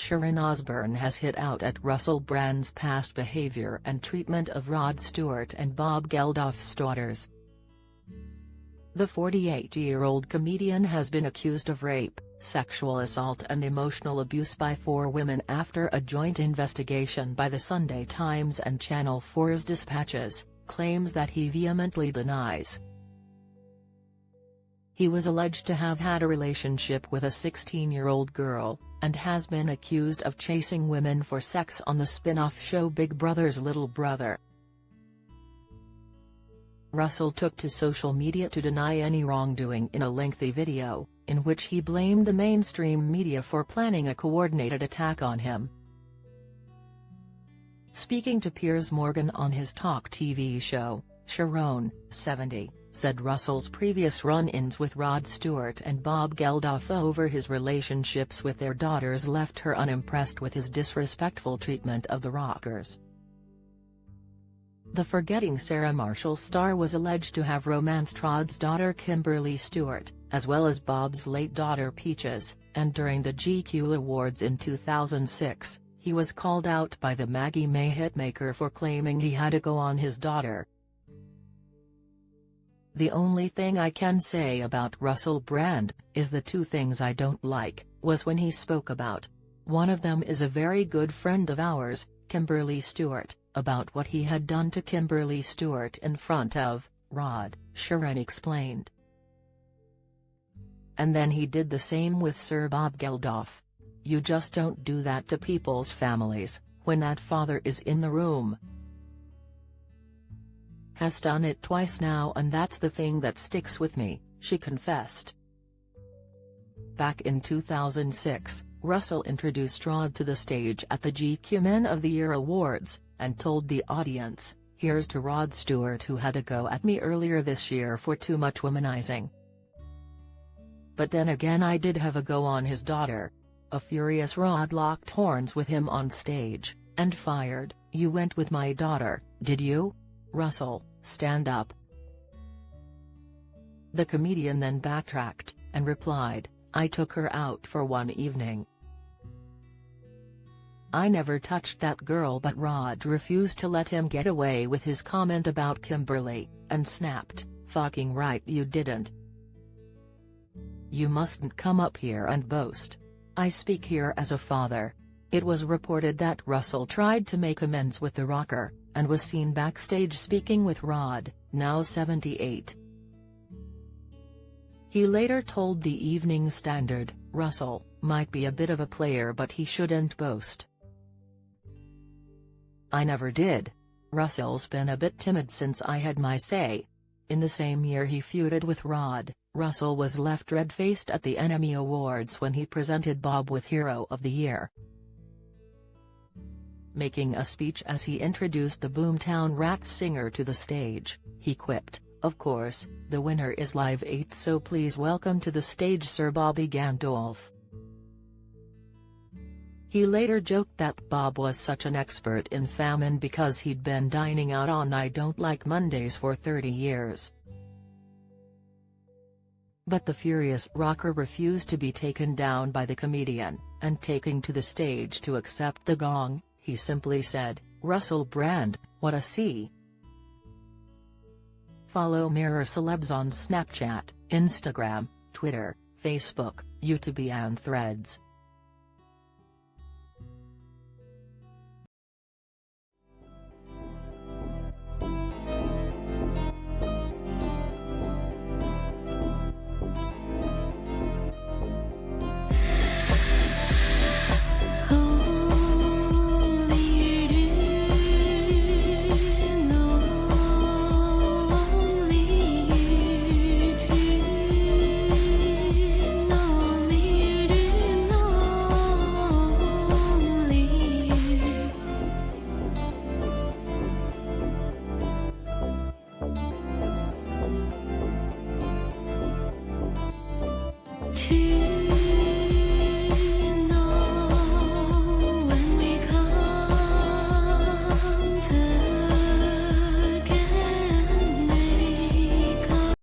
Sharon Osbourne has hit out at Russell Brand's past behaviour and treatment of Rod Stewart and Bob Geldof's daughters. The 48-year-old comedian has been accused of rape, sexual assault and emotional abuse by 4 women after a joint investigation by the Sunday Times and Channel 4's Dispatches, claims that he vehemently denies. He was alleged to have had a relationship with a 16-year-old girl, and has been accused of chasing women for sex on the spin-off show Big Brother's Little Brother. Russell took to social media to deny any wrongdoing in a lengthy video, in which he blamed the mainstream media for planning a coordinated attack on him. Speaking to Piers Morgan on his talk TV show, Sharon, 70, said Russell's previous run-ins with Rod Stewart and Bob Geldof over his relationships with their daughters left her unimpressed with his disrespectful treatment of the rockers. The Forgetting Sarah Marshall star was alleged to have romanced Rod's daughter Kimberly Stewart, as well as Bob's late daughter Peaches, and during the GQ Awards in 2006, he was called out by the Maggie May hitmaker for claiming he had a go on his daughter. "The only thing I can say about Russell Brand, is the 2 things I don't like," was when he spoke about. "One of them is a very good friend of ours, Kimberly Stewart, about what he had done to Kimberly Stewart in front of Rod," Sharon explained. "And then he did the same with Sir Bob Geldof. You just don't do that to people's families, when that father is in the room. Has done it twice now and that's the thing that sticks with me," she confessed. Back in 2006, Russell introduced Rod to the stage at the GQ Men of the Year Awards, and told the audience, "Here's to Rod Stewart who had a go at me earlier this year for too much womanizing. But then again I did have a go on his daughter." A furious Rod locked horns with him on stage, and fired, "You went with my daughter, did you? Russell, stand up." The comedian then backtracked, and replied, "I took her out for one evening. I never touched that girl." But Rod refused to let him get away with his comment about Kimberly, and snapped, "Fucking right you didn't. You mustn't come up here and boast. I speak here as a father." It was reported that Russell tried to make amends with the rocker, and was seen backstage speaking with Rod, now 78. He later told the Evening Standard, "Russell might be a bit of a player but he shouldn't boast. I never did. Russell's been a bit timid since I had my say." In the same year he feuded with Rod, Russell was left red-faced at the Emmy Awards when he presented Bob with Hero of the Year. Making a speech as he introduced the Boomtown Rats singer to the stage, he quipped, "Of course, the winner is Live 8, so please welcome to the stage Sir Bobby Geldof." He later joked that Bob was such an expert in famine because he'd been dining out on I Don't Like Mondays for 30 years. But the furious rocker refused to be taken down by the comedian, and taking to the stage to accept the gong, he simply said, "Russell Brand, what a C." Follow Mirror Celebs on Snapchat, Instagram, Twitter, Facebook, YouTube and Threads.